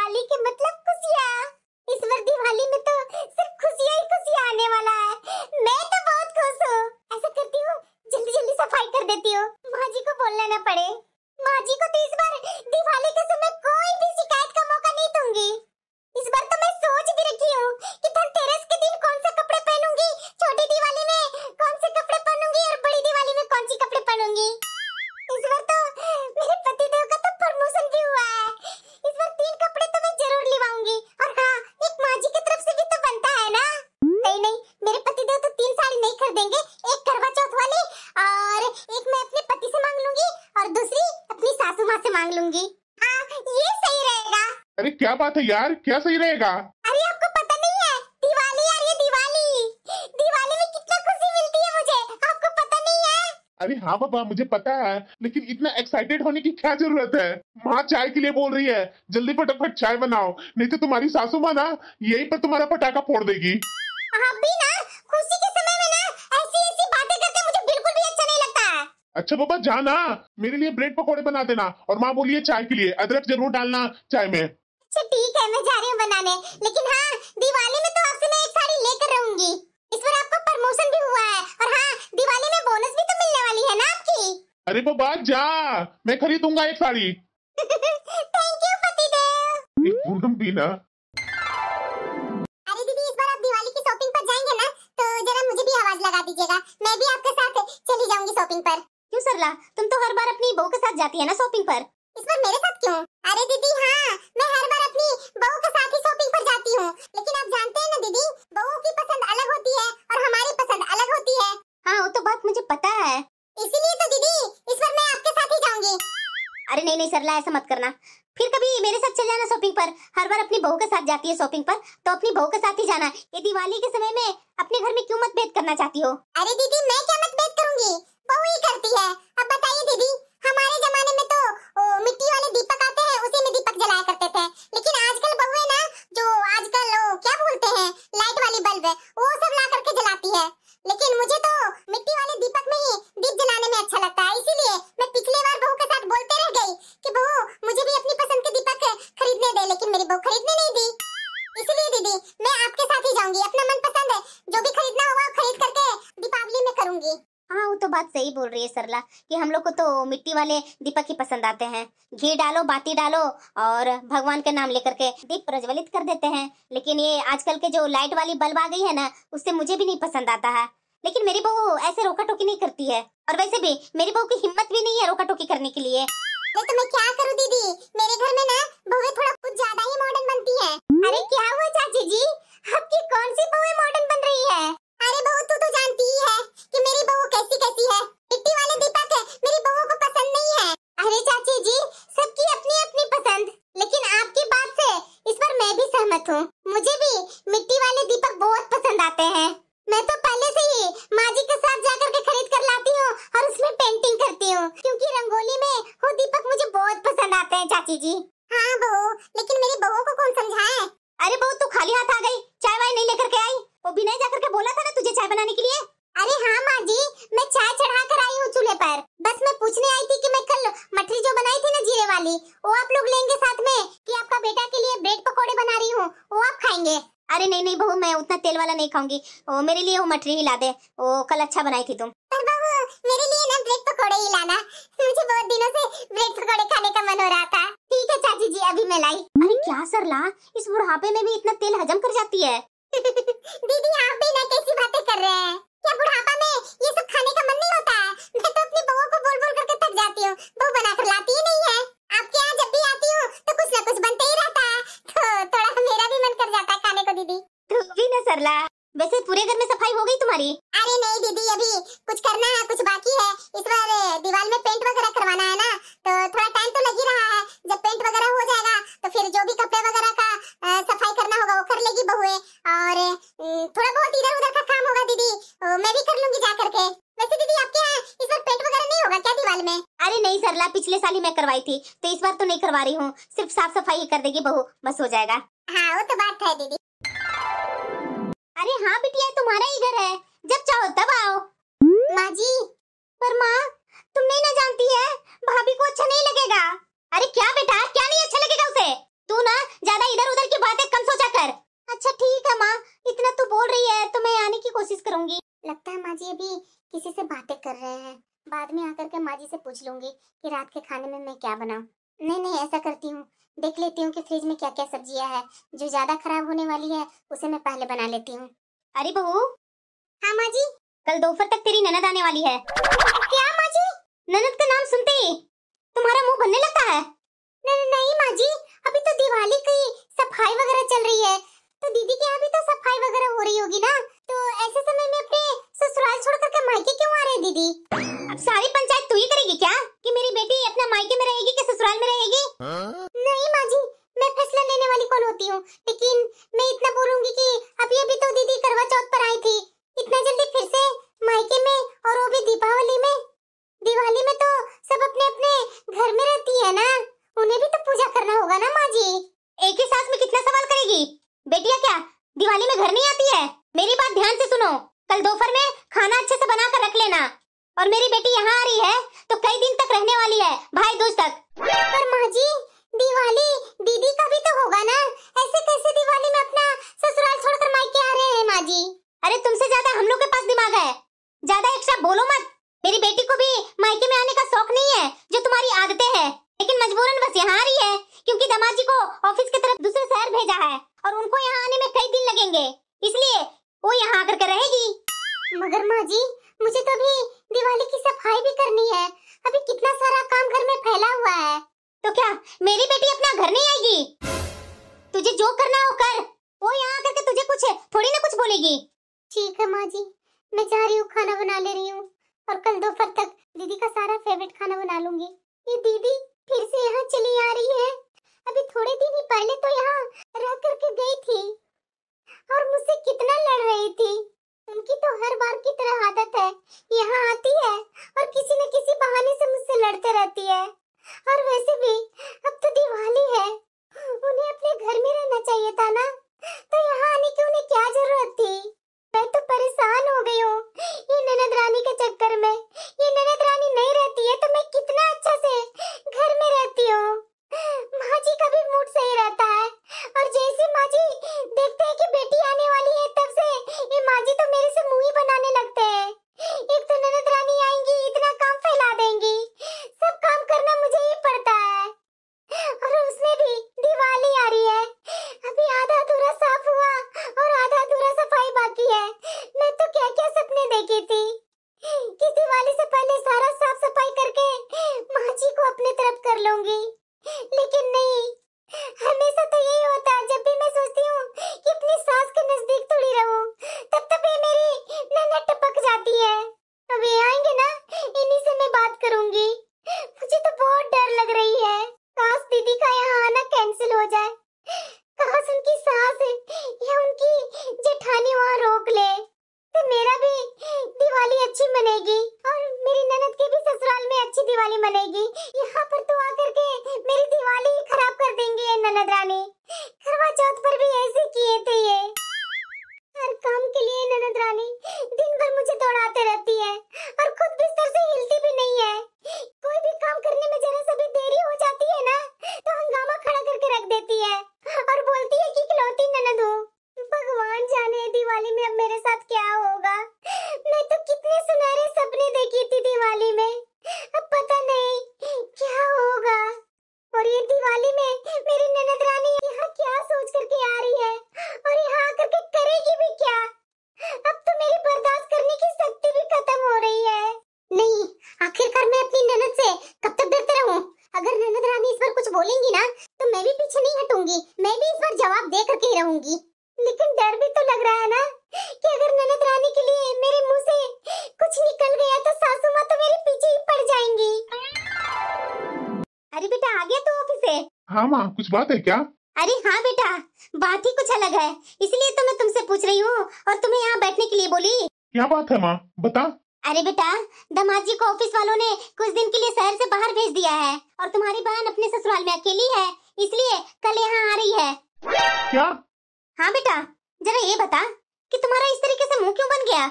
दिवाली के मतलब खुशियाँ। इस बार दिवाली में तो सिर्फ खुशियाँ ही खुशियाँ आने वाला है। मैं तो बहुत खुश हूँ। ऐसा करती हूँ, जल्दी जल्दी सफाई कर देती हूँ, माँ जी को बोलना ना पड़े। माँ जी को तो इस बार दिवाली के समय कोई भी शिकायत का मौका नहीं दूंगी। इस बार तो मैं सोच भी रखी हूँ कि धनतेरस के दिन कौन से कपड़े पहनूंगी, छोटी दिवाली में कौन से कपड़े पहनूंगी और बड़ी दिवाली में कौन सी कपड़े पहनूंगी। इस बार तो मेरे पतिदेव का तो प्रमोशन भी हुआ है। इस बार 3 कपड़े तो मैं जरूर लिवाऊंगी। और हाँ, एक माँ जी की तरफ से भी तो बनता है ना। नहीं, मेरे पतिदेव तो 3 साड़ी नहीं खरीदेंगे। एक करवा चौथ वाली और एक मैं अपने पति से मांग लूंगी और दूसरी अपनी सासू माँ से मांग लूंगी। हाँ, ये सही रहेगा। अरे क्या बात है यार, क्या सही रहेगा? अरे आपको पता नहीं है, दिवाली यार, ये दिवाली में कितना खुशी मिलती है मुझे, आपको पता नहीं है? अरे हाँ बाबा, मुझे पता है, लेकिन इतना एक्साइटेड होने की क्या जरूरत है? माँ चाय के लिए बोल रही है, जल्दी फटाफट चाय बनाओ, नहीं तो तुम्हारी सासू माँ ना यहीं पर तुम्हारा पटाखा फोड़ देगी। आप भी ना खुशी के समय में ना ऐसी बातें करते मुझे बिल्कुल भी अच्छा नहीं लगता है। अच्छा बाबा, जाना मेरे लिए ब्रेड पकौड़े बना देना, और माँ बोलिए चाय के लिए अदरक जरूर डालना चाय में। अच्छा ठीक है, मैं जा रही हूँ बनाने, लेकिन हाँ, दिवाली में तो आपसे मैं एक साड़ी लेकर रहूंगी। इस बार आपका प्रमोशन भी हुआ है और हाँ, दिवाली में बोनस भी तो मिलने वाली है ना आपकी। अरे बाबा जा, मैं खरीदूंगा एक साड़ी। थैंक यू पतिदेव। एक पूनम भी ना। अरे दीदी, इस बार आप दिवाली की शॉपिंग पर जाएंगे ना, तो जरा मुझे भी आवाज लगा दीजिएगा, मैं भी आपके साथ चली जाऊंगी शॉपिंग पर। क्यों सरला, तुम तो हर बार अपनी बहू के साथ जाती है ना शॉपिंग पर, इस बार मेरे साथ क्यों? अरे दीदी हाँ, मैं हर बार अपनी बहू के साथ ही शॉपिंग पर जाती हूँ, लेकिन आप जानते हैं ना दीदी, बहू की पसंद अलग होती है और हमारी पसंद अलग होती है। हाँ, वो तो बात मुझे पता है, इसीलिए तो दीदी इस बार मैं आपके साथ ही जाऊंगी। अरे नहीं सरला, ऐसा मत करना, फिर कभी मेरे साथ चल जाना शॉपिंग पर। हर बार अपनी बहू के साथ जाती है शॉपिंग पर, तो अपनी बहू के साथ ही जाना। ये दिवाली के समय में अपने घर में क्यों मतभेद करना चाहती हो? अरे दीदी, मैं क्या मतभेद करूंगी, बहू ही करती है। अब बताइए दीदी, हमारे जमाने में तो मिट्टी वाले दीपक आते हैं, उसी में दीपक जलाया करते थे, लेकिन आजकल बहुएं ना, जो आजकल क्या बोलते हैं, लाइट वाली बल्ब है, वो सब ला करके जलाती है। लेकिन मुझे तो मिट्टी वाले दीपक में ही दीप जलाने में अच्छा लगता है, इसीलिए मैं पिछले बार बहू के साथ बोलते रह गई कि बहू मुझे भी अपनी पसंद के दीपक खरीदने दे, लेकिन मेरी बहू खरीदने नहीं दी। इसलिए दीदी मैं आपके साथ ही जाऊंगी, अपना मनपसंद जो भी खरीदना होगा खरीद करके दीपावली में करूंगी। हाँ, वो तो बात सही बोल रही है सरला, कि हम लोग को तो मिट्टी वाले दीपक ही पसंद आते हैं। घी डालो, बाती डालो और भगवान के नाम लेकर के दीप प्रज्वलित कर देते हैं। लेकिन ये आजकल के जो लाइट वाली बल्ब आ गई है ना, उससे मुझे भी नहीं पसंद आता है। लेकिन मेरी बहू ऐसे रोका टोकी नहीं करती है, और वैसे भी मेरी बहू की हिम्मत भी नहीं है रोका टोकी करने के लिए। तो मैं क्या करूं दीदी, मेरे घर में ना बहुएं थोड़ा कुछ ज्यादा ही मॉडर्न बनती है। अरे क्या हुआ चाची जी, आपकी कौन सी बहुएं मॉडर्न बन रही है? अरे बहू, तू तो जानती ही है कि मेरी बहू कैसी है। मिट्टी वाले दीपक मेरी बहू को पसंद नहीं है। अरे चाची जी, सबकी अपनी अपनी पसंद, लेकिन आपकी बात से इस बार मैं भी सहमत हूँ। मुझे भी मिट्टी वाले दीपक बहुत पसंद आते हैं। मैं तो पहले से ही माँ जी के साथ जाकर के खरीद कर लाती हूँ और उसमें पेंटिंग करती हूँ, क्योंकि रंगोली में वो दीपक मुझे बहुत पसंद आते हैं चाची जी। हाँ बहू, लेकिन मेरी बहू को कौन समझाए? अरे बहू, तू खाली हाथ आ गई, चाय वाय नहीं लेकर के आई? वो बिना जाकर के बोला था ना तुझे चाय बनाने के लिए। अरे हाँ माँ जी, मैं चाय चढ़ा कर आई हूँ चूल्हे पर। बस मैं पूछने आई थी कि मैं कल मठरी जो बनाई थी ना जीरे वाली, वो आप लोग लेंगे साथ में, कि आपका बेटा के लिए ब्रेड पकौड़े बना रही हूँ, वो आप खाएंगे? अरे नहीं बहू, मैं उतना तेल वाला नहीं खाऊंगी, मेरे लिए वो मठरी ही ला दे, वो कल अच्छा बनाई थी तुम। पर बहू, मेरे लिए ना ब्रेड पकौड़े ही लाना, मुझे बहुत दिनों से ब्रेड पकौड़े खाने का मन हो रहा था। ठीक है चाची जी, अभी मैं लाई। अरे क्या सरला, इस बुढ़ापे में भी इतना तेल हजम कर जाती है? दीदी आप भी ना कैसी बातें कर रहे हैं, क्या बुढ़ापा में ये सब खाने का मन नहीं होता है? मैं तो अपनी बहू को बोल बोल करके थक जाती हूँ, बहू बनाकर लाती ही नहीं है। आपके यहाँ जब भी आती हूँ तो कुछ ना कुछ बनते ही रहता है, तो थोड़ा मेरा भी मन कर जाता है खाने को। दीदी तू भी ना सरला, वैसे पूरे घर में सफाई हो गई तुम्हारी? अरे नहीं दीदी, अभी कुछ करना है, कुछ बाकी है। इस बार दीवार में पेंट वगैरह करवाना है ना, तो थोड़ा टाइम तो लग ही रहा है। जब पेंट वगैरह हो जाएगा तो फिर जो भी कपड़े वगैरह का सफाई करना होगा वो कर लेगी बहुएं, और थोड़ा बहुत इधर उधर का काम होगा दीदी मैं भी कर लूंगी जा करके। वैसे दीदी आपके यहाँ इस बार पेंट वगैरह नहीं होगा क्या दीवार में? अरे नहीं सरला, पिछले साल ही मैं करवाई थी, तो इस बार तो नहीं करवा रही हूँ, सिर्फ साफ सफाई ही कर देगी बहू, बस हो जाएगा। हाँ वो तो बात है दीदी। अरे हाँ बिटिया, तुम्हारा ही घर है, जब चाहो तब आओ। माँ जी, पर माँ तुम नहीं ना जानती है, भाभी को अच्छा नहीं लगेगा। अरे क्या बेटा, क्या नहीं अच्छा लगेगा उसे? तू ना ज्यादा इधर उधर की बातें कम सोचा कर। अच्छा ठीक है माँ, इतना तू बोल रही है तो मैं आने की कोशिश करूंगी। लगता है माँ जी अभी किसी से बातें कर रहे हैं, बाद में आकर के माँ जी से पूछ लूंगी कि रात के खाने में मैं क्या बनाऊं। नहीं नहीं, ऐसा करती हूँ, देख लेती हूँ कि फ्रिज में क्या क्या सब्जियां है, जो ज्यादा खराब होने वाली है उसे मैं पहले बना लेती हूँ। अरे बहू। हाँ माँ जी। कल दोपहर तक तेरी ननद आने वाली है। क्या माँ जी? ननद का नाम सुनते ही तुम्हारा मुंह बनने लगता है। नहीं माँ जी, अभी तो दिवाली की सफाई वगैरह चल रही है, तो दीदी के यहाँ भी तो सफाई वगैरह हो रही होगी ना, तो ऐसे समय में अपने ससुराल छोड़ करके मायके क्यों आ रहे हैं दीदी? अब सारी पंचायत तू ही करेगी क्या कि मेरी बेटी अपना मायके में रहेगी कि ससुराल में रहेगी? नहीं माँ जी, मैं फैसला लेने वाली कौन होती हूँ, लेकिन मैं इतना बोलूंगी कि अभी अभी तो दीदी करवा चौथ पर आई थी, इतना जल्दी फिर से मायके में, और वो भी दीपावली में। दिवाली में तो सब अपने अपने घर में रहती है ना, उन्हें भी तो पूजा करना होगा ना माँ जी। एक ही सांस में कितना सवाल करेगी? बेटिया क्या दिवाली में घर नहीं आती है? मेरी बात ध्यान से सुनो, कल दोपहर में खाना अच्छे से बना कर रख लेना, और मेरी बेटी यहाँ आ रही है तो कई दिन तक रहने वाली है, भाई दूज तक। पर माँ जी दिवाली दीदी का भी तो होगा ना, ऐसे कैसे दिवाली में अपना ससुराल छोड़कर मायके आ रहे हैं माँ जी? अरे तुमसे ज्यादा हम लोग के पास दिमाग है, ज्यादा एक्स्ट्रा बोलो मत। मेरी बेटी को भी मायके में आने का शौक नहीं है जो तुम्हारी आदतें हैं, लेकिन मजबूरन बस यहाँ आ रही है क्योंकि दामाद जी को ऑफिस की तरफ दूसरे शहर भेजा है और उनको यहाँ आने में कई दिन लगेंगे, इसलिए वो यहाँ आकर के रहेगी। मगर माँ जी मुझे तो अभी दिवाली की सफाई भी करनी है, अभी कितना सारा काम घर में फैला हुआ है। तो क्या मेरी बेटी अपना घर नहीं आएगी? तुझे जो करना हो कर, वो यहाँ आकर के तुझे कुछ थोड़ी ना कुछ बोलेगी। ठीक है माँ जी, मैं जा रही हूँ, खाना बना ले रही हूँ, और कल दोपहर तक दीदी का सारा फेवरेट खाना बना लूंगी। ये दीदी फिर से यहाँ चली आ रही है, अभी थोड़े दिन ही पहले तो यहाँ रह करके गई थी और मुझसे कितना लड़ रही थी। उनकी तो हर बार की तरह आदत है, यहाँ आती है और किसी न किसी बहाने से मुझसे लड़ते रहती है। और वैसे भी अब तो दिवाली है, उन्हें अपने घर में रहना चाहिए था ना, तो यहाँ आने की उन्हें क्या जरूरत थी? मैं तो परेशान हो गई हूँ ये ननद रानी के चक्कर में। ये ननद रानी नहीं रहती है तो मैं कितना अच्छा से घर में रहती हूँ। माँ जी का भी मूड सही रहता है, और जैसे माँ जी देखते हैं कि बेटी आने वाली है तब से ये माँ जी तो मेरे से मुंह ही बनाने लगते हैं। एक तो ननद रानी आएंगी, इतना काम फैला देंगी, सब काम करना मुझे ही पड़ता है, और उसमें भी दिवाली आ रही है, अभी आधा अधूरा साफ हुआ और आधा अधूरा सफाई बाकी है। मैं तो क्या क्या सपने देखी थी कि दिवाली से पहले सारा साफ सफाई करके माँ जी को अपने तरफ कर लूंगी, लेकिन नहीं, हमेशा तो यही होता है, जब भी मैं सोचती हूँ कि अपनी सास के नजदीक थोड़ी रहूं, तब ये मेरी ननद टपक जाती है। अब ये आएंगे ना, इन्हीं से मैं बात करूंगी। मुझे तो बहुत डर लग रही है, काश दीदी का यहाँ आना कैंसिल हो जाए, काश उनकी सास या उनकी जेठानी वहाँ रोक ले, तो मेरा भी दिवाली अच्छी मनेगी और मेरी ननद के भी ससुराल में अच्छी दिवाली मनेगी। यहाँ पर तो आकर के मेरी दिवाली ही खराब कर देंगी ये ननद रानी। करवा चौथ पर भी ऐसे किए थे ये, हर काम के लिए ननद रानी दिन भर मुझे दौड़ाते रहती है और खुद बिस्तर से हिलती भी नहीं है। कोई भी काम करने में जरा सा भी देरी हो जाती है ना तो हंगामा खड़ा करके रख देती है और बोलती है कि इकलौती ननद हूँ। भगवान जाने दिवाली में अब मेरे साथ क्या होगा। मैं तो कितने सुनहरे सपने देखी थी दिवाली में, अब पता नहीं क्या होगा। और ये दिवाली में मेरी ननद रानी यहाँ क्या सोच करके आ रही है और यहाँ आकर के करेगी भी क्या? अब तो मेरी बर्दाश्त करने की शक्ति भी खत्म हो रही है। नहीं, आखिरकार मैं अपनी ननद से कब तक डरते रहूं? अगर ननद रानी इस बार कुछ बोलेंगी ना तो मैं भी पीछे नहीं हटूंगी, मैं भी इस बार जवाब दे करके ही रहूंगी। लेकिन डर भी तो लग रहा है ना कि अगर ननद रानी के लिए मेरे मुंह से कुछ निकल गया तो सासू माँ तो मेरे पीछे ही पड़ जाएंगी। अरे बेटा आ गया तू ऑफिस से? हाँ माँ, कुछ बात है क्या? अरे हाँ बेटा, बात ही कुछ अलग है, इसलिए तो मैं तुमसे पूछ रही हूँ और तुम्हें यहाँ बैठने के लिए बोली। क्या बात है माँ, बता। अरे बेटा, दामाद जी को ऑफिस वालों ने कुछ दिन के लिए शहर से बाहर भेज दिया है और तुम्हारी बहन अपने ससुराल में अकेली है, इसलिए कल यहाँ आ रही है। क्या? हाँ बेटा, जरा ये बता कि तुम्हारा इस तरीके से मुंह क्यों बन गया?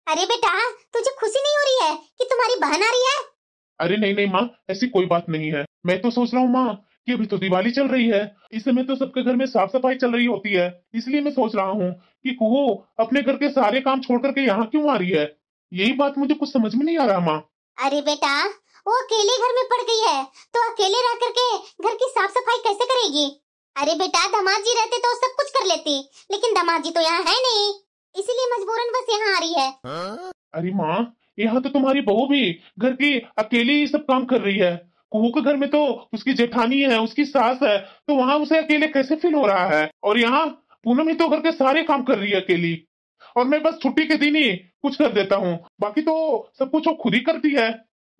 अरे बेटा, तुझे खुशी नहीं हो रही है कि तुम्हारी बहन आ रही है? अरे नहीं नहीं माँ, ऐसी कोई बात नहीं है। मैं तो सोच रहा हूँ माँ कि अभी तो दिवाली चल रही है, इस समय तो सबके घर में साफ सफाई चल रही होती है, इसलिए मैं सोच रहा हूँ कि कुहू अपने घर के सारे काम छोड़ करके यहाँ क्यों आ रही है। यही बात मुझे कुछ समझ में नहीं आ रहा माँ। अरे बेटा, वो अकेले घर में पड़ गई है तो अकेले रह करके घर की साफ सफाई कैसे करेगी? अरे बेटा, दामाद जी रहते तो सब कुछ कर लेती, लेकिन दामाद जी तो यहाँ है नहीं, इसीलिए मजबूरन बस यहाँ आ रही है। अरे माँ, यहाँ तो तुम्हारी बहू भी घर की अकेली ही सब काम कर रही है। कुहू के घर में तो उसकी जेठानी है, उसकी सास है, तो वहां उसे अकेले कैसे फील हो रहा है। और यहाँ पूनम ही तो घर के सारे काम कर रही है अकेली, और मैं बस छुट्टी के दिन ही कुछ कर देता हूँ, बाकी तो सब कुछ वो खुद ही करती है।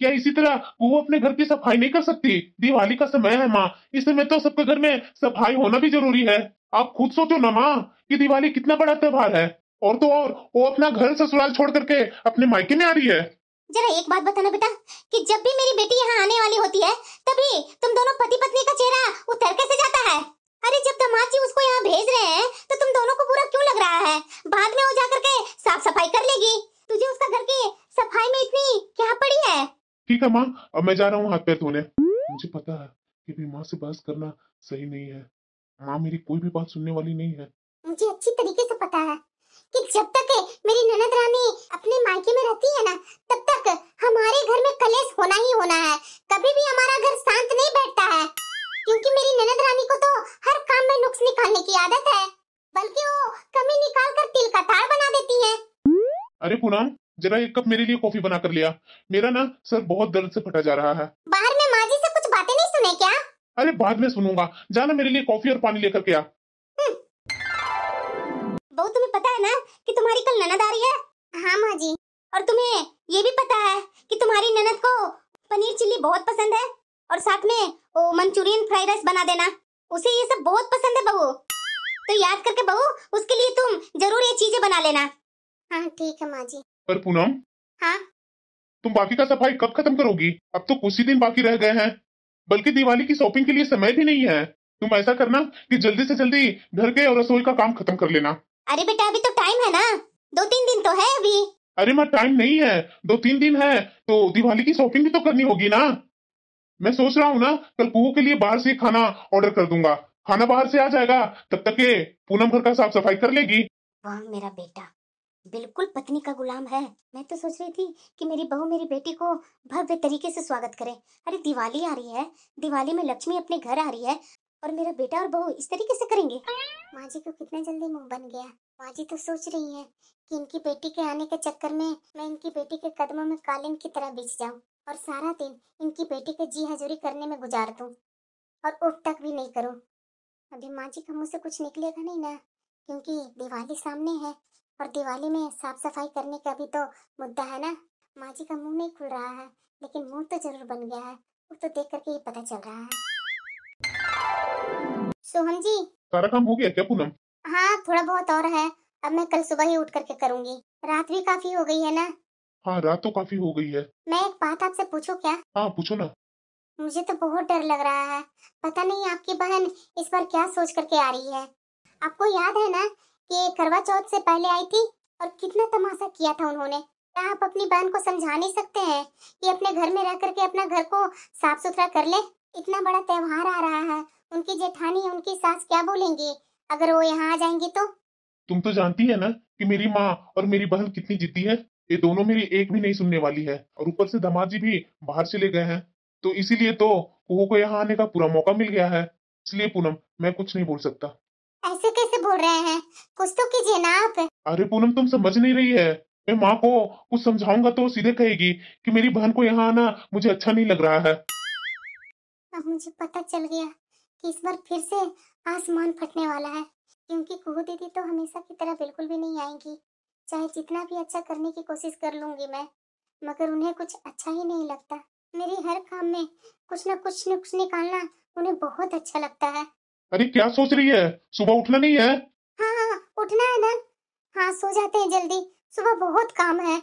क्या इसी तरह वो अपने घर की सफाई नहीं कर सकती? दिवाली का समय है माँ, इस समय तो सबके घर में सफाई होना भी जरूरी है। आप खुद सोचो ना माँ कि दिवाली कितना बड़ा त्योहार है, और तो और वो अपना घर ससुराल छोड़ करके अपने मायके में आ रही है। जरा एक बात बताना बेटा, कि जब भी मेरी बेटी यहाँ आने वाली होती है तभी तुम दोनों पति पत्नी का चेहरा उतर कैसे जाता है? अरे जब दामाद जी उसको यहाँ भेज रहे हैं तो तुम दोनों को बुरा क्यों लग रहा है? बाद में वो जा करके साफ सफाई कर लेगी, तुझे उसका घर की सफाई में इतनी क्या पड़ी है? ठीक है माँ, अब मैं जा रहा हूँ हाथ पैर धोने। मुझे पता है कि भी माँ से बहस करना सही नहीं है, माँ मेरी कोई भी बात सुनने वाली नहीं है। मुझे अच्छी तरीके से पता है कि जब तक मेरी ननद रानी अपने मायके में रहती है ना, तब तक हमारे घर में कलेश होना ही होना है। कभी भी हमारा घर शांत नहीं बैठता है, क्योंकि मेरी ननद रानी को तो हर काम में नुक्स निकालने की आदत है, बल्कि वो कमी निकाल कर तिल का ताड़ बना देती है। अरे पूनम, जरा एक कप मेरे लिए कॉफी बना कर लिया, मेरा ना सर बहुत दर्द से फटा जा रहा है। बाहर में माँ जी से कुछ बातें नहीं सुने क्या? अरे बाद में सुनूंगा, जाना मेरे लिए कॉफी और पानी लेकर के आ। बहू, तुम्हें पता है ना कि तुम्हारी कल ननद आ रही है? हाँ माँ जी। और तुम्हें ये भी पता है कि तुम्हारी ननद को पनीर चिल्ली बहुत पसंद है, और साथ में वो मंचूरियन फ्राइड राइस बना देना, उसे ये सब बहुत पसंद है बहू। तो याद करके बहू, उसके लिए तुम जरूर ये चीजें बना लेना। हाँ ठीक है माँ जी। पर पूनम, हाँ? तुम बाकी का सफाई कब खत्म करोगी? अब तो कुछ ही दिन बाकी रह गए हैं, बल्कि दिवाली की शॉपिंग के लिए समय भी नहीं है। तुम ऐसा करना कि जल्दी से जल्दी घर के और रसोई का काम खत्म कर लेना। अरे बेटा, अभी तो टाइम है ना, 2-3 दिन तो है अभी। अरे माँ, टाइम नहीं है, 2-3 दिन है तो दिवाली की शॉपिंग भी तो करनी होगी ना। मैं सोच रहा हूँ ना, कल कुहू के लिए बाहर से खाना ऑर्डर कर दूंगा, खाना बाहर से आ जाएगा, तब तक के पूनम घर का साफ सफाई कर लेगी। वाह, मेरा बेटा बिल्कुल पत्नी का गुलाम है। मैं तो सोच रही थी कि मेरी बहू मेरी बेटी को भव्य तरीके से स्वागत करे। अरे दिवाली आ रही है, दिवाली में लक्ष्मी अपने घर आ रही है, और मेरा बेटा और बहू इस तरीके से करेंगे। माँ जी को कितना जल्दी मुंह बन गया। माँ जी तो सोच रही है कि इनकी बेटी के आने के चक्कर में मैं इनकी बेटी के कदमों में कालीन की तरह बिछ जाऊं, और सारा दिन इनकी बेटी के जी हजूरी करने में गुजार दूं, और उठ तक भी नहीं करूं। अभी माँ जी का मुंह से कुछ निकलेगा नहीं ना, क्योंकि दिवाली सामने है, और दिवाली में साफ सफाई करने का भी तो मुद्दा है ना। माँ जी का मुंह नहीं खुल रहा है, लेकिन मुंह तो जरूर बन गया है, वो तो देख करके ही पता चल रहा है। सोहम जी। सारा काम हो गया क्या पूनम? हाँ, थोड़ा बहुत और है, अब मैं कल सुबह ही उठ करके करूंगी। रात भी काफी हो गई है ना। हाँ, रात तो काफी हो गई है। मैं एक बात आपसे पूछूं क्या? हाँ पूछो ना। मुझे तो बहुत डर लग रहा है, पता नहीं आपकी बहन इस बार क्या सोच करके आ रही है। आपको याद है ना कि करवा चौथ से पहले आई थी, और कितना तमाशा किया था उन्होंने। क्या आप अपनी बहन को समझा नहीं सकते हैं कि अपने घर में रह करके अपना घर को साफ सुथरा कर ले? इतना बड़ा त्योहार आ रहा है, उनकी जेठानी उनकी सास क्या बोलेंगी अगर वो यहाँ आ जाएंगी तो? तुम तो जानती है ना कि मेरी माँ और मेरी बहन कितनी जिद्दी है, ये दोनों मेरी एक भी नहीं सुनने वाली है, और ऊपर से दामाद जी भी बाहर चले गए हैं, तो इसीलिए तो कुहू को यहाँ आने का पूरा मौका मिल गया है। इसलिए पूनम, मैं कुछ नहीं बोल सकता। ऐसे कैसे बोल रहे हैं? कुछ तो कीजिए ना आप। अरे पूनम, तुम समझ नहीं रही है, मैं माँ को कुछ समझाऊंगा तो सीधे कहेगी कि मेरी बहन को यहाँ आना मुझे अच्छा नहीं लग रहा है। अब मुझे पता चल गया कि इस बार फिर से आसमान फटने वाला है, क्योंकि कुहू दीदी तो हमेशा की तरह बिल्कुल भी नहीं आएंगी। चाहे जितना भी अच्छा करने की कोशिश कर लूंगी मैं, मगर उन्हें कुछ अच्छा ही नहीं लगता। मेरे हर काम में कुछ न कुछ नुक्स निकालना उन्हें बहुत अच्छा लगता है। अरे क्या सोच रही है, सुबह उठना नहीं है? हाँ हाँ, उठना है ना। हाँ, सो जाते हैं जल्दी, सुबह बहुत काम है,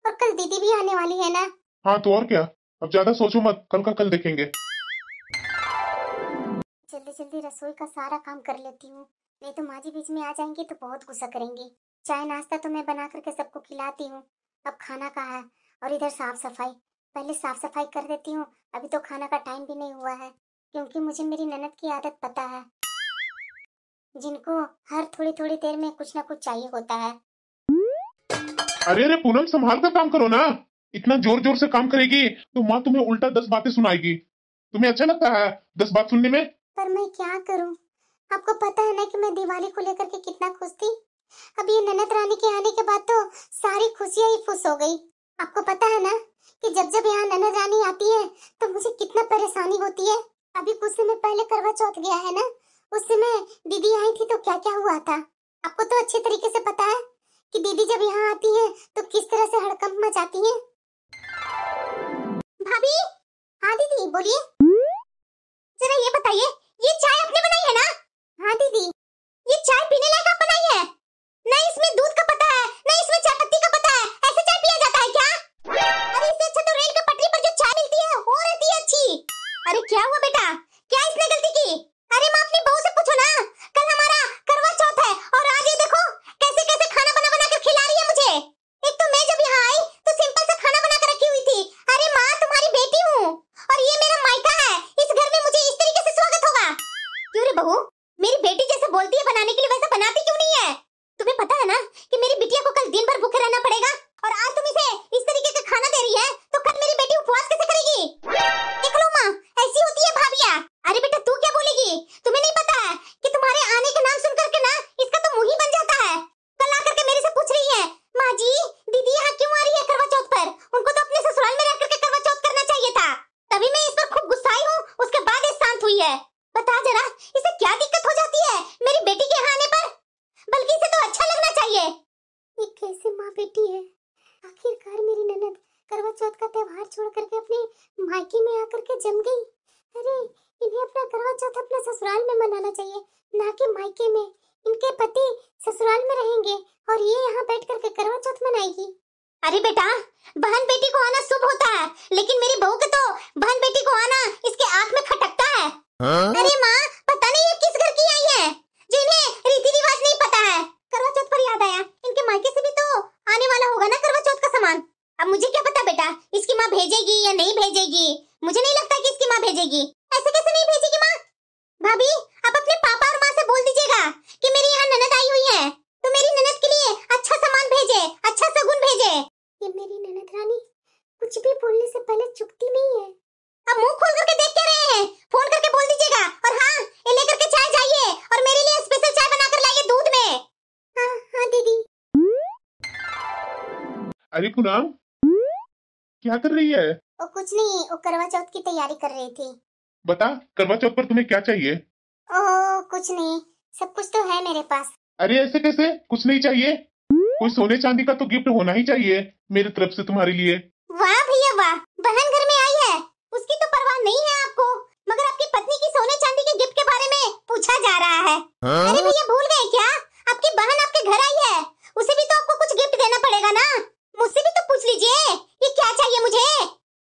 और कल दीदी भी आने वाली है ना। हाँ तो और क्या, अब ज्यादा सोचो मत, कल का कल देखेंगे। जल्दी जल्दी रसोई का सारा काम कर लेती हूँ, नहीं तो माँ जी बीच में आ जाएंगी तो बहुत गुस्सा करेंगी। चाय नाश्ता तो मैं बना करके सबको खिलाती हूँ, अब खाना का है, और इधर साफ सफाई, पहले साफ सफाई कर देती हूँ, अभी तो खाना का टाइम भी नहीं हुआ है। क्योंकि मुझे मेरी ननद की आदत पता है, जिनको हर थोड़ी थोड़ी देर में कुछ ना कुछ चाहिए होता है। अरे अरे पूनम, संभाल कर काम करो ना। इतना जोर जोर से काम करेगी तो माँ तुम्हें उल्टा 10 बातें सुनाएगी। तुम्हें अच्छा लगता है 10 बात सुनने में? पर मैं क्या करूं? आपको पता है ना कि मैं दिवाली को लेकर के कितना खुश थी। अब ये ननद रानी के आने के बाद तो सारी खुशियां ही फुस हो गई। आपको पता है ना कि जब जब यहाँ ननद रानी आती है तो मुझे कितना परेशानी होती है। अभी कुछ समय पहले करवा चौथ गया है ना, उस समय दीदी आई थी तो क्या क्या हुआ था आपको तो अच्छे तरीके से पता है कि दीदी जब यहाँ आती है तो किस तरह से हड़कंप मचाती है। भाभी, हाँ दीदी बोलिए। जरा ये बताइए, ये चाय आपने बनाई है ना? हाँ दीदी। ये चाय पीने लायक आप बनाई है? नहीं इसमें दूध का पता है, नहीं इसमें चाय पत्ती का पता है। ऐसे चाय पिया जाता है क्या? अरे इससे अच्छा तो रेल की पटरी पर जो चाय मिलती है वो रहती है अच्छी। अरे क्या हुआ बेटा, क्या इसने गलती की? अरे माँ अपनी बहू से पूछो ना, कल हमारा करवा चौथ है और आज ये देखो कैसे कैसे खाना बना बना कर खिला रही है मुझे। एक तो मैं जब यहाँ आई तो सिंपल सा खाना बना कर रखी हुई थी। अरे माँ तुम्हारी बेटी हूँ और ये मेरा मायका है, इस घर में मुझे इस तरीके से स्वागत होगा। क्यों रे बहू, मेरी बेटी जैसे बोलती है बनाने के लिए वैसा बनाती क्यों नहीं है? तुम्हें पता है ना कि मेरी बिटिया को कल दिन भर भूखे रहना पड़ेगा और आज तुम इसे इस तरीके का खाना दे रही है तो कल मेरी बेटी उपवास कैसे करेगी? देख लो माँ, ऐसी होती है भाभियाँ। अरे बेटा तू क्या बोलेगी? तुम्हें नहीं पता है कि तुम्हारे आने के नाम सुन करके ना इसका तो मुंह ही बन जाता है। कल आकर के मेरे से पूछ रही है, माँ जी दीदी यहाँ क्यों आ रही है करवा चौथ पर? उनको तो अपने ससुराल में रह करके करवा चौथ करना चाहिए था। तभी मैं इस पर खूब गुस्साई हूँ, उसके बाद ये शांत हुई है। बता जरा इसे क्या दिक्कत हो जाती है मेरी बेटी के यहाँ आने पर? बल्कि इसे तो अच्छा लगना चाहिए। ये कैसे माँ बेटी है? आखिरकार मेरी ननद करवा चौथ का त्योहार छोड़ करके अपने मायके में आकर के जम गई। अरे इन्हें अपना करवा चौथ अपने ससुराल में मनाना चाहिए, ना कि मायके में। इनके पति ससुराल में रहेंगे और ये यहाँ बैठ करके करवा चौथ मनाएगी। अरे बेटा, बहन बेटी को आना शुभ होता है, लेकिन मेरी बहू के तो बहन बेटी को आना इसके आंख में खटकता है। अरे माँ, पता नहीं ये किस घर की आई है जिन्हें रीति रिवाज नहीं पता है। करवा चौथ पर याद आया, इनके मायके से भी तो आने वाला होगा ना करवा चौथ का सामान। अब मुझे क्या पता बेटा इसकी माँ भेजेगी या नहीं भेजेगी। मुझे नहीं लगता कि इसकी माँ भेजेगी। ऐसे कैसे नहीं भेजेगी माँ? भाभी आप अपने पापा और माँ से बोल दीजिएगा कि मेरी यहाँ ननद आई हुई है तो मेरी ननद के लिए अच्छा सामान भेजे, अच्छा सगुन भेजे। ये मेरी ननद रानी कुछ भी बोलने से पहले चुकती नहीं है। अब मुंह खोल करके देख क्या रहे हैं? फोन करके बोल दीजिएगा। और हाँ, ये लेकर के चाय जाइए और मेरे लिए स्पेशल चाय बनाकर लाइए दूध में। हाँ हाँ दीदी। अरे पूनम, क्या कर रही है? वो कुछ नहीं, वो करवा चौथ की तैयारी कर रही थी। बता, करवा चौथ पर तुम्हें क्या चाहिए? ओह कुछ नहीं, सब कुछ तो है मेरे पास। अरे ऐसे कैसे, कुछ नहीं चाहिए? कोई सोने चांदी का तो गिफ्ट होना ही चाहिए मेरी तरफ से तुम्हारे लिए। वाह भैया वाह, बहन घर में आई है उसकी तो परवाह नहीं है आपको, मगर आपकी पत्नी की सोने चांदी के गिफ्ट के बारे में पूछा जा रहा है। अरे भैया भूल गए क्या? आपकी बहन आपके घर आई है, उसे भी तो आपको कुछ गिफ्ट देना पड़ेगा ना। मुझसे भी तो पूछ लीजिए ये क्या चाहिए मुझे।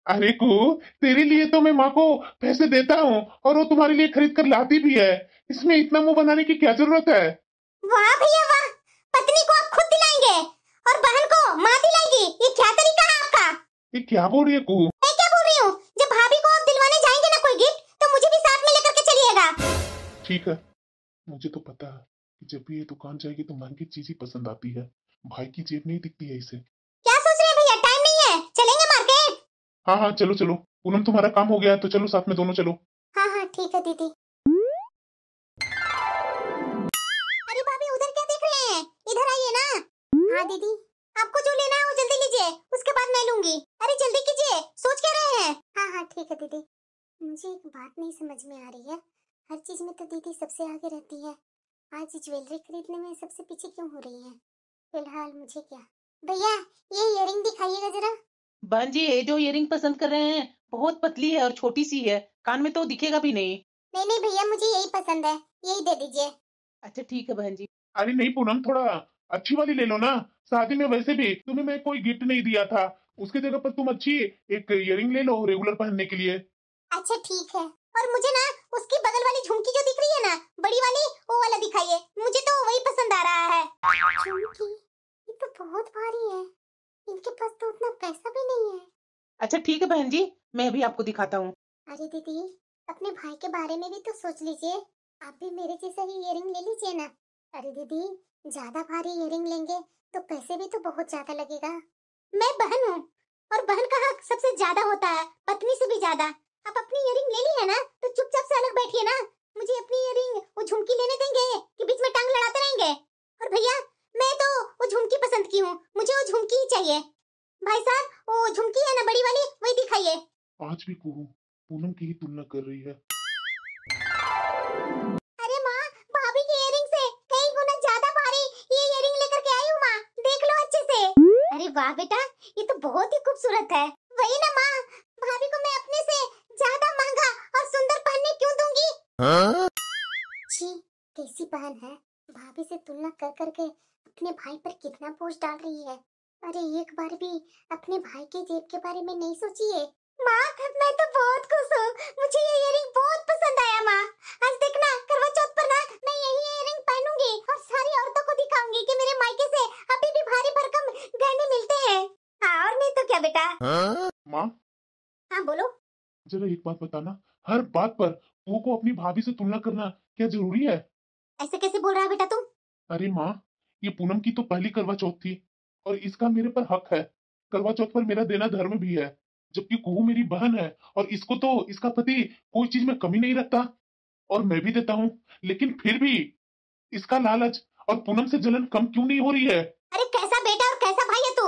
अरे को, तेरे लिए तो मैं माँ को पैसे देता हूँ और वो तुम्हारे लिए खरीद कर लाती भी है। इसमें इतना मुंह बनाने की क्या जरूरत है? वाह भैया वाह, पत्नी को आप खुद दिलाएंगे और बहन को माँ दिलाएगी, ये क्या तरीका है आपका? ये क्या बोल रही है कू? मैं क्या बोल रही हूँ, जब भाभी को आप दिलवाने जाएंगे ना कोई गिफ्ट तो मुझे भी साथ में लेकर के चलिएगा। ठीक है, मुझे तो पता है कि जब भी ये दुकान जाएगी तो महंगी चीज ही पसंद आती है। भाई की जेब नहीं दिखती है इसे। क्या सोच रहे हैं भैया, टाइम नहीं है, चलेंगे मार्केट। हाँ हाँ चलो चलो, पूनम तुम्हारा काम हो गया है तो चलो साथ में दोनों चलो। हाँ हाँ ठीक है दीदी। अरे भाभी उधर क्या देख रहे हैं, इधर आइए ना। हाँ दीदी। आपको जो लेना है वो जल्दी लीजिए, उसके बाद मैं लूंगी। अरे जल्दी कीजिए, सोच क्या रहे हैं? हाँ हाँ ठीक है दीदी। मुझे एक बात नहीं समझ में आ रही है, हर चीज में तो दीदी सबसे आगे रहती है, आज ज्वेलरी खरीदने में सबसे पीछे क्यों हो रही है? फिलहाल मुझे क्या, भैया ये इयररिंग दिखाइएगा जरा। बहन जी, ये जो इयरिंग पसंद कर रहे हैं बहुत पतली है और छोटी सी है, कान में तो दिखेगा भी नहीं। नहीं नहीं भैया मुझे यही पसंद है, यही दे दीजिए। अच्छा ठीक है बहन जी। अरे नहीं पूनम, थोड़ा अच्छी वाली ले लो ना। शादी में वैसे भी तुम्हें मैं कोई गिफ्ट नहीं दिया था, उसके जगह पर तुम अच्छी एक इयरिंग ले लो रेगुलर पहनने के लिए। अच्छा ठीक है, और मुझे ना उसकी बगल वाली झुमकी जो दिख रही है ना, बड़ी वाली, वो वाला दिखाइए, मुझे तो वही पसंद आ रहा है। झुमकी? ये तो बहुत भारी है, इनके पास तो उतना पैसा भी नहीं है। अच्छा ठीक है बहन जी, मैं भी आपको दिखाता हूँ। अरे दीदी अपने भाई के बारे में भी तो सोच लीजिए। आप भी मेरे जैसा ही इयरिंग ले लीजिए ना। अरे दीदी, ज्यादा भारी इयरिंग लेंगे तो पैसे भी तो बहुत ज्यादा लगेगा। मैं बहन हूँ और बहन का हक सबसे ज्यादा होता है, पत्नी से भी ज्यादा। आप अपनी इयरिंग ले ली है ना, तो चुपचाप से अलग बैठिए ना। मुझे अपनी इयरिंग वो झुमकी लेने देंगे कि बीच में टांग लड़ाते रहेंगे? और भैया, मैं तो वो झुमकी पसंद की हूँ, मुझे वो झुमकी ही चाहिए। भाई साहब, वो झुमकी है ना बड़ी वाली, वही दिखाइए। आज भी कुहू पूनम की ही तुलना कर रही है। अरे माँ, भाभी की इयरिंग से कई गुना ज्यादा भारी ये इयरिंग लेकर के आई हूँ माँ, देख लो अच्छे से। अरे वाह बेटा, ये तो बहुत ही खूबसूरत है। वही ना माँ, भाभी को मैं अपने से ज्यादा महंगा और सुंदर पहनने क्यों दूंगी? छी, कैसी बहन है, भाभी से तुलना कर करके अपने भाई पर कितना बोझ डाल रही है। अरे एक बार भी अपने भाई के जेब के बारे में नहीं सोची है। माँ, मैं तो बहुत खुश हूँ, मुझे ये इयरिंग बहुत पसंद आया माँ। आज देखना, करवा चौथ पर ना मैं यही इयरिंग पहनूंगी और सारी औरतों को दिखाऊंगी कि मेरे मायके से अभी भी भारी भरकम गहने मिलते हैं। हाँ, और नहीं तो क्या बेटा। माँ, हाँ बोलो। जरा एक बात बताना, हर बात पर कुहू को अपनी भाभी से तुलना करना क्या जरूरी है? ऐसे कैसे बोल रहा है बेटा तुम? अरे माँ, ये पूनम की तो पहली करवा चौथ थी और इसका मेरे पर हक है। करवा चौथ पर मेरा देना धर्म भी है, जबकि कुहू मेरी बहन है और इसको तो इसका पति कोई चीज में कमी नहीं रखता और मैं भी देता हूँ, लेकिन फिर भी इसका लालच और पूनम से जलन कम क्यों नहीं हो रही है? अरे कैसा बेटा और कैसा भाई है तू?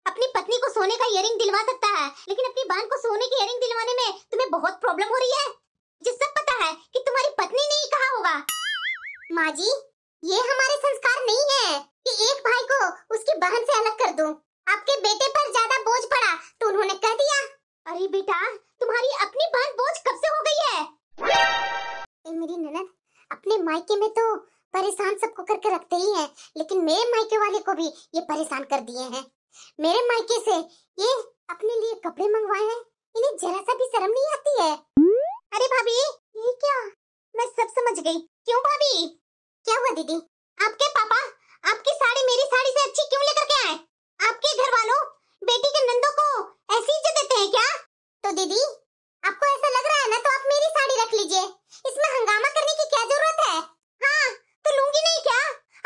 अपनी पत्नी को सोने का इयरिंग दिलवा सकता है, लेकिन अपनी बहन को सोने की इयरिंग दिलवाने में तुम्हें बहुत प्रॉब्लम हो रही है। मुझे सब पता है कि तुम्हारी पत्नी ने ही कहा होगा। माँ जी, ये हमारे संस्कार नहीं है कि एक भाई को उसकी बहन से अलग कर दूं। आपके बेटे पर ज्यादा बोझ पड़ा तो उन्होंने कह दिया। अरे बेटा, तुम्हारी अपनी बहन बोझ कब से हो गई है? मेरी ननद अपने मायके में तो परेशान सबको करके रखते ही हैं, लेकिन मेरे मायके वाले को भी ये परेशान कर दिए हैं। मेरे मायके से ये अपने लिए कपड़े मंगवाए हैं, इन्हें जरा सा भी शर्म नहीं आती है। अरे भाभी, ये क्या? मैं सब समझ गई। क्यों भाभी, क्या हुआ दीदी? आपके पापा आपकी साड़ी मेरी साड़ी से अच्छी क्यों लेकर के आए? आपके घर वालों बेटी के नंदों को ऐसी इज्जत देते हैं क्या? तो दीदी, आपको ऐसा लग रहा है ना, तो आप मेरी साड़ी रख लीजिए, इसमें हंगामा करने की क्या जरूरत है? हाँ, तो लूंगी नहीं क्या?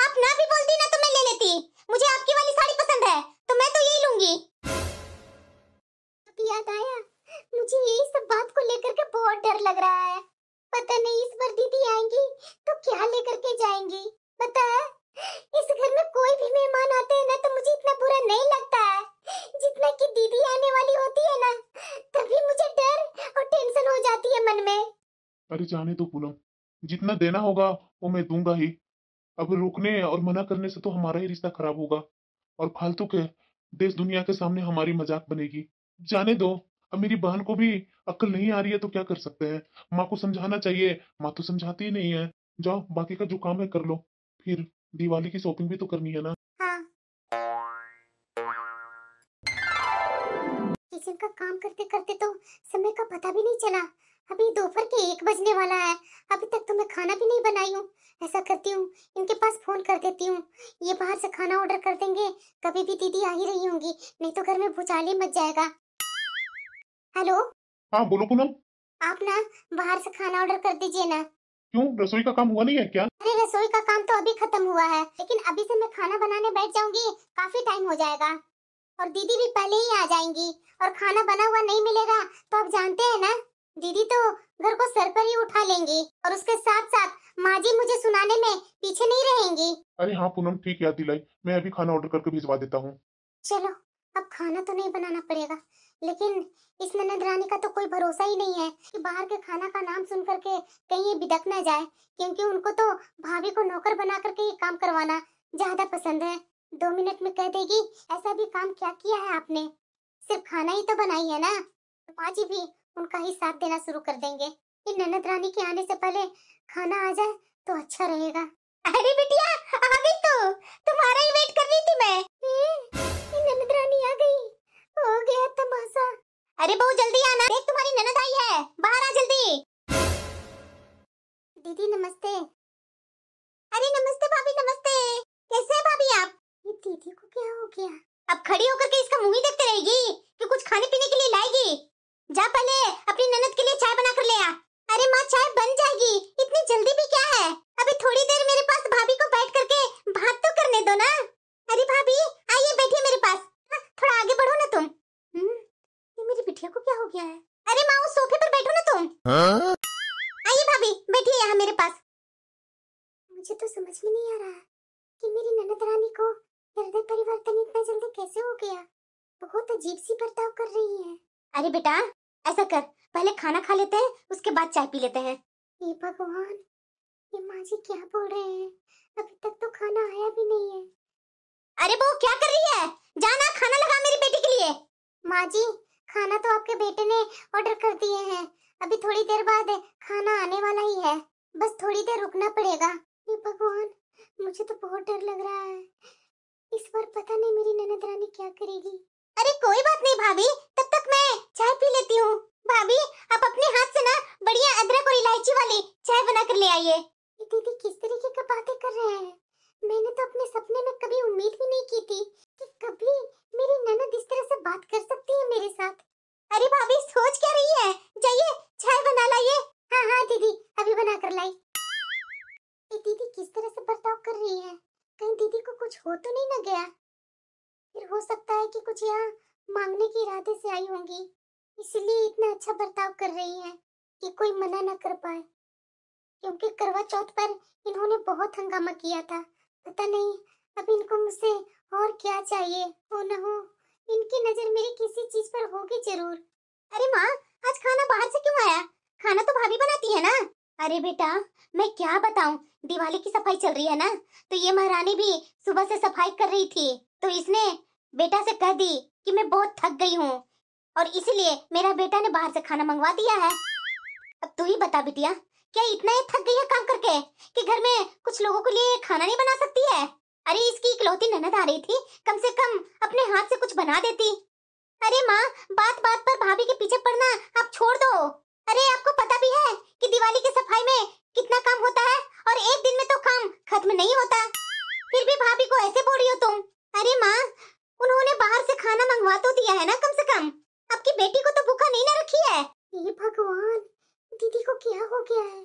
आप ना भी बोलती ना तो मैं ले लेती। मुझे आपकी वाली साड़ी पसंद है तो मैं तो यही लूंगी। अब याद आया, मुझे यही सब बात को लेकर के बहुत डर लग रहा है। पता नहीं इस बार दीदी आएंगी तो क्या लेकर के जाएंगी। पता है, इस घर में कोई भी मेहमान आते हैं ना तो मुझे इतना बुरा नहीं लगता है, जितना कि दीदी आने वाली होती है ना, तभी मुझे डर और टेंशन हो जाती है मन में। अरे जाने दो पूनम, जितना देना होगा वो मैं दूंगा ही। अब रोकने और मना करने से तो हमारा ही रिश्ता खराब होगा और फालतू के देश दुनिया के सामने हमारी मजाक बनेगी। जाने दो, अब मेरी बहन को भी अक्ल नहीं आ रही है तो क्या कर सकते हैं। माँ को समझाना चाहिए, माँ तो समझाती ही नहीं है। जाओ, बाकी का जो काम है कर लो, फिर दिवाली की शॉपिंग भी तो करनी है ना। हाँ। किचन का काम करते करते तो समय का पता भी नहीं चला। अभी दोपहर के 1 बजने वाला है, अभी तक तो मैं खाना भी नहीं बनाई हूँ। ऐसा करती हूँ, इनके पास फोन कर देती हूँ, ये बाहर से खाना ऑर्डर कर देंगे। कभी भी दीदी आ ही रही होंगी, नहीं तो घर में भूचाल ही मच जाएगा। हेलो। हाँ बोलो पूनम। आप ना बाहर से खाना ऑर्डर कर दीजिए ना। क्यों, रसोई का काम हुआ नहीं है क्या? अरे रसोई का काम तो अभी खत्म हुआ है, लेकिन अभी से मैं खाना बनाने बैठ जाऊंगी काफी टाइम हो जाएगा और दीदी भी पहले ही आ जाएंगी और खाना बना हुआ नहीं मिलेगा तो आप जानते हैं ना, दीदी तो घर को सर पर ही उठा लेंगी और उसके साथ साथ माँ जी मुझे सुनाने में पीछे नहीं रहेंगी। अरे हाँ पूनम, ठीक याद दिलाई, मैं अभी खाना ऑर्डर करके भिजवा देता हूँ। चलो, अब खाना तो नहीं बनाना पड़ेगा, लेकिन इस ननद रानी का तो कोई भरोसा ही नहीं है कि बाहर के खाना का नाम सुन करके कहीं ये बिदक ना जाए, क्योंकि उनको तो भाभी को नौकर बना करके ये काम करवाना ज्यादा पसंद है। 2 मिनट में कह देगी ऐसा भी काम क्या किया है आपने, सिर्फ खाना ही तो बनाई है ना। माँ जी भी उनका ही साथ देना शुरू कर देंगे। इन ननद रानी के आने से पहले खाना आ जाए तो अच्छा रहेगा। अरे बिटिया, आ गई तो, तुम्हारा ही वेट कर रही थी मैं। ननद रानी आ गई, हो गया तमाशा। अरे बहू जल्दी आना, देख तुम्हारी ननद आई है, बाहर आ जल्दी। दीदी नमस्ते। अरे नमस्ते भाभी, नमस्ते। कैसे हैं भाभी आप? ये दीदी को क्या हो गया? अब खड़ी होकर के इसका मुंह ही देखते रहेगी कि कुछ खाने पीने के लिए लाएगी? जा पहले अपनी ननद के लिए चाय बना कर ले आ। अरे माँ चाय बन जाएगी, इतनी जल्दी भी क्या है? अभी थोड़ी देर मेरे पास भाभी को बैठ करके बात तो करने दो ना। अरे भाभी आइए बैठिए मेरे पास। थोड़ा आगे बढ़ो ना तुम। ये मेरी बिटिया को क्या हो गया है? अरे माँ उस सोफे पर बैठो ना तुम। आइए भाभी बैठिए यहाँ मेरे पास। मुझे तो समझ में नहीं आ रहा कि मेरी ननद रानी को हृदय परिवर्तन इतना जल्दी कैसे हो गया। बहुत अजीब सी बर्ताव कर रही है। अरे बेटा ऐसा कर, पहले खाना खा लेते हैं उसके बाद चाय पी लेते हैं। हे भगवान, ये माँ जी क्या बोल रहे हैं? अभी तक तो खाना आया भी नहीं है। अरे वो क्या कर रही है? जाना खाना लगा मेरी बेटी के लिए। माँ जी खाना तो आपके बेटे ने ऑर्डर कर दिए हैं, अभी थोड़ी देर बाद खाना आने वाला ही है, बस थोड़ी देर रुकना पड़ेगा। हे भगवान, मुझे तो बहुत डर लग रहा है। इस बार पता नहीं मेरी ननद रानी क्या करेगी। अरे कोई बात नहीं भाभी, तब तक मैं चाय पी लेती हूँ। भाभी आप अपने हाथ से ना बढ़िया अदरक और इलायची वाली चाय बना कर ले आइए। दीदी किस तरीके का बातें कर रहे हैं? मैंने तो अपने सपने में कभी उम्मीद भी नहीं की थी कि कभी मेरी ननद इस तरह से बात कर सकती है मेरे साथ। अरे भाभी सोच क्या रही है? जाइए चाय बना लाइए। हाँ हाँ दीदी अभी बना कर लाई। दीदी किस तरह से बर्ताव कर रही है? कहीं दीदी को कुछ हो तो नहीं ना गया? फिर हो सकता है कि कुछ यहाँ मांगने के इरादे से आई होंगी, इसलिए इतना अच्छा बर्ताव कर रही है कि कोई मना न कर पाए। क्योंकि करवा चौथ पर इन्होंने बहुत हंगामा किया था। पता नहीं अब इनको मुझसे और क्या चाहिए। हो न हो इनकी नजर मेरी किसी चीज पर होगी जरूर। अरे माँ आज खाना बाहर से क्यों आया? खाना तो भाभी बनाती है ना। अरे बेटा मैं क्या बताऊं, दिवाली की सफाई चल रही है ना, तो ये महारानी भी सुबह से सफाई कर रही थी, तो इसने बेटा से कह दी कि मैं बहुत थक गई हूँ और इसीलिए मेरा बेटा ने बाहर से खाना मंगवा दिया है। अब तू ही बता बिटिया, क्या इतना ही थक गई है काम करके कि घर में कुछ लोगों के लिए खाना नहीं बना सकती है? अरे इसकी इकलौती ननद आ रही थी, कम से कम अपने हाथ से कुछ बना देती। अरे माँ बात बात पर भाभी के पीछे पड़ना आप छोड़ दो। अरे आपको पता भी है कि दिवाली की सफाई में कितना काम होता है और एक दिन में तो काम खत्म नहीं होता, फिर भी भाभी को ऐसे बोल रही हो तुम। अरे माँ उन्होंने बाहर से खाना मंगवा तो दिया है ना, कम से कम आपकी बेटी को तो भूखा नहीं ना रखी है। ये भगवान, दीदी को क्या हो गया है?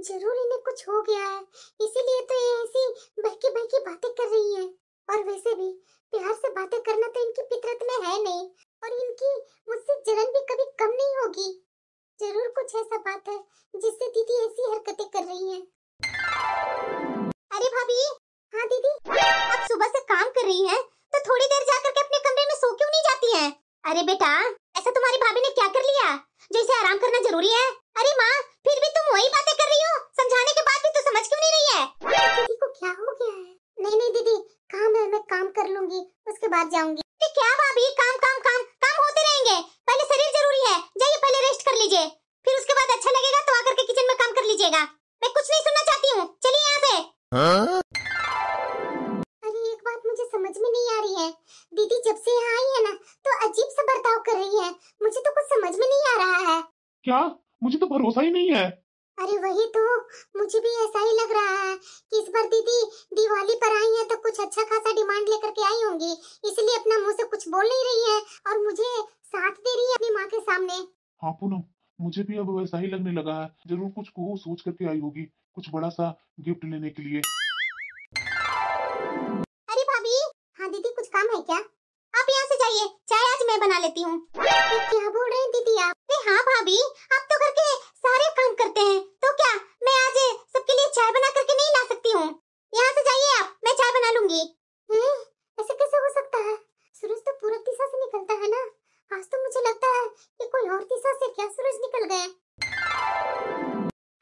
जरूर इन्हें कुछ हो गया है, इसीलिए तो ये ऐसी बहकी बहकी बातें कर रही है। और वैसे भी प्यार से बातें करना तो इनकी फितरत में है नहीं, और इनकी मुझसे जलन भी कभी कम नहीं होगी। जरूर कुछ ऐसा बात है जिससे दीदी ऐसी हरकतें कर रही है। अरे भाभी। हाँ दीदी। आप सुबह से काम कर रही हैं, तो थोड़ी देर जाकर के अपने कमरे में सो क्यों नहीं जाती हैं? अरे बेटा ऐसा तुम्हारी भाभी ने क्या कर लिया जो इसे आराम करना जरूरी है? अरे माँ फिर भी तुम वही बातें कर रही हो, समझाने के बाद भी तो समझ क्यों नहीं रही है? दीदी को क्या हो गया है? नहीं नहीं दीदी काम है, मैं काम कर लूंगी उसके बाद जाऊंगी। क्या भाभी काम काम काम काम होते रहेंगे, पहले शरीर जरूरी है, जाइए पहले रेस्ट कर लीजिए, फिर उसके बाद अच्छा लगेगा तो आकर के किचन में काम कर लीजिएगा। मैं कुछ नहीं सुनना चाहती हूँ, चलिए यहाँ से। अरे एक बात मुझे समझ में नहीं आ रही है, दीदी जब से यहाँ आई है ना तो अजीब सा बर्ताव कर रही है, मुझे तो कुछ समझ में नहीं आ रहा है। क्या? मुझे तो भरोसा ही नहीं है। अरे वही तो, मुझे भी ऐसा ही लग रहा है कि इस बार दीदी दिवाली पर आई है तो कुछ अच्छा खासा डिमांड लेकर के आई होंगी, इसलिए अपना मुंह से कुछ बोल नहीं रही है और मुझे साथ दे रही है अपनी माँ के सामने। हाँ पूनम, मुझे भी अब वैसा ही लगने लगा है, जरूर कुछ को सोच करके आई होगी, कुछ बड़ा सा गिफ्ट लेने के लिए। अरे भाभी। हाँ दीदी कुछ काम है क्या? आप यहाँ से जाइए, चाय आज मैं बना लेती हूँ। क्या बोल रहे हैं दीदी आप? हाँ भाभी आप तो घर के सारे काम करते हैं, तो क्या मैं आज सबके लिए चाय बना करके नहीं ला सकती हूँ? यहाँ से जाइए आप, मैं चाय बना लूंगी। ऐसे कैसे हो सकता है? सूरज तो पूरब दिशा से निकलता है ना, आज तो मुझे लगता है कि कोई और दिशा से क्या सूरज निकल गए।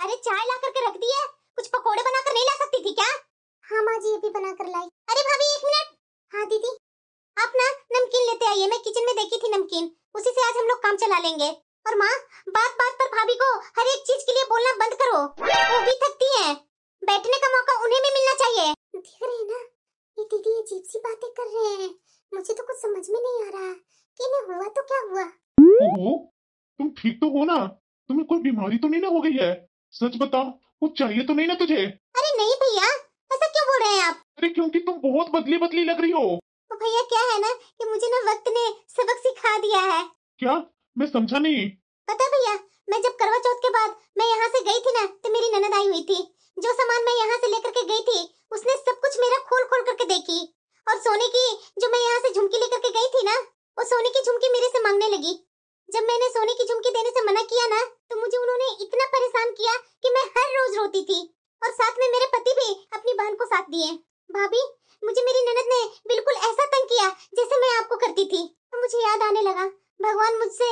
अरे चाय ला करके रख दी है, कुछ पकोड़े बनाकर नहीं ला सकती थी क्या? हाँ माँ जी ये भी बना कर लाई। अरे भाभी एक मिनट। हाँ दीदी आप ना नमकीन लेते आइए, मैं किचन में देखी थी नमकीन, उसी से आज हम लोग काम चला लेंगे। और माँ बात बात पर भाभी को हर एक चीज के लिए बोलना बंद करो, वो भी थकती हैं, बैठने का मौका उन्हें भी मिलना चाहिए। देख रहे हैं ना ये दीदी अजीब सी बातें कर रहे हैं, मुझे तो कुछ समझ में नहीं आ रहा कि इन्हें हुआ तो क्या हुआ। ओहो, तुम ठीक तो हो ना? तुम्हें कोई बीमारी तो नहीं ना हो गई है? सच बताओ, कुछ चाहिए तो नहीं ना तुझे? अरे नहीं भैया, ऐसा क्यों बोल रहे हैं आप? अरे क्योंकि तुम बहुत बदली बदली लग रही हो। तो भैया क्या है ना कि मुझे ना वक्त ने सबक सिखा दिया है। क्या? मैं समझा नहीं। पता है भैया, मैं जब करवा चौथ के बाद मैं यहाँ से गई थी ना, तो मेरी ननद आई हुई थी। जो सामान मैं यहाँ से लेकर के गई थी उसने सब कुछ मेरा खोल खोल करके देखी, और सोने की जो मैं यहाँ से झुमकी लेकर के गई थी ना, वो सोने की झुमकी मेरे से मांगने लगी। जब मैंने सोने की झुमकी देने से मना किया ना, तो मुझे उन्होंने इतना परेशान किया कि मैं हर रोज रोती थी, और साथ में मेरे पति भी अपनी बहन को साथ दिए। भाभी, मुझे मेरी ननद ने बिल्कुल ऐसा तंग किया जैसे मैं आपको करती थी। तो मुझे याद आने लगा, भगवान मुझसे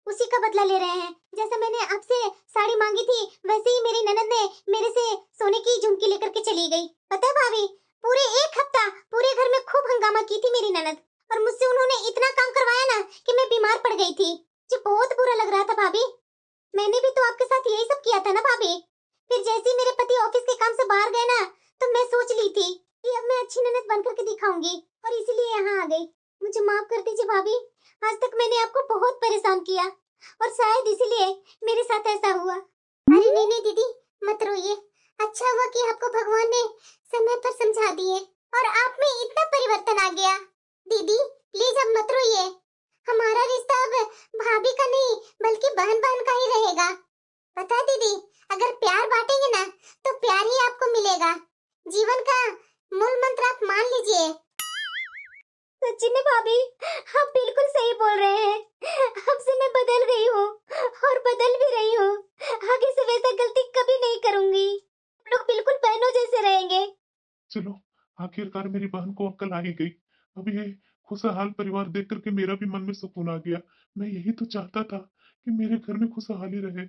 उसी का बदला ले रहे हैं। जैसे मैंने आपसे साड़ी मांगी थी, वैसे ही मेरी ननद ने मेरे से सोने की झुमकी लेकर के चली गई। पता है भाभी, पूरे 1 हफ्ता पूरे घर में खूब हंगामा की थी मेरी ननद, और मुझसे उन्होंने इतना काम करवाया ना कि मैं बीमार पड़ गई थी। मुझे बहुत बुरा लग रहा था भाभी। मैंने भी तो आपके साथ यही सब किया था ना भाभी। फिर जैसे ही मेरे पति ऑफिस के काम से बाहर गए ना, तो मैं सोच ली थी कि अब मैं अच्छी ननद बनकर के दिखाऊंगी, और इसीलिए यहाँ आ गई। मुझे माफ कर दीजिए भाभी, आज तक मैंने आपको बहुत परेशान किया, और शायद इसीलिए मेरे साथ ऐसा हुआ। अरे नहीं नहीं दीदी, मत रोइए। अच्छा हुआ कि आपको भगवान ने समय पर समझा दिए और आप में इतना परिवर्तन आ गया। दीदी प्लीज अब मत रोइए, हमारा रिश्ता अब भाभी का नहीं बल्कि बहन बहन का ही रहेगा। पता है दीदी, अगर प्यार बांटेंगे ना तो प्यार ही आपको मिलेगा। जीवन का मूल मंत्र आप मान लीजिए। सच्ची में भाभी, आप बिल्कुल सही बोल रहे हैं। अब से मैं बदल गई हूँ, और बदल भी रही हूँ। आगे से वैसा गलती कभी नहीं करूंगी। हम लोग बिल्कुल बहनों जैसे रहेंगे। चलो, आखिरकार मेरी बहन को अक्ल आ ही गई। अब ये खुशहाल परिवार देख करके मेरा भी मन में सुकून आ गया। मैं यही तो चाहता था कि मेरे घर में खुशहाली रहे।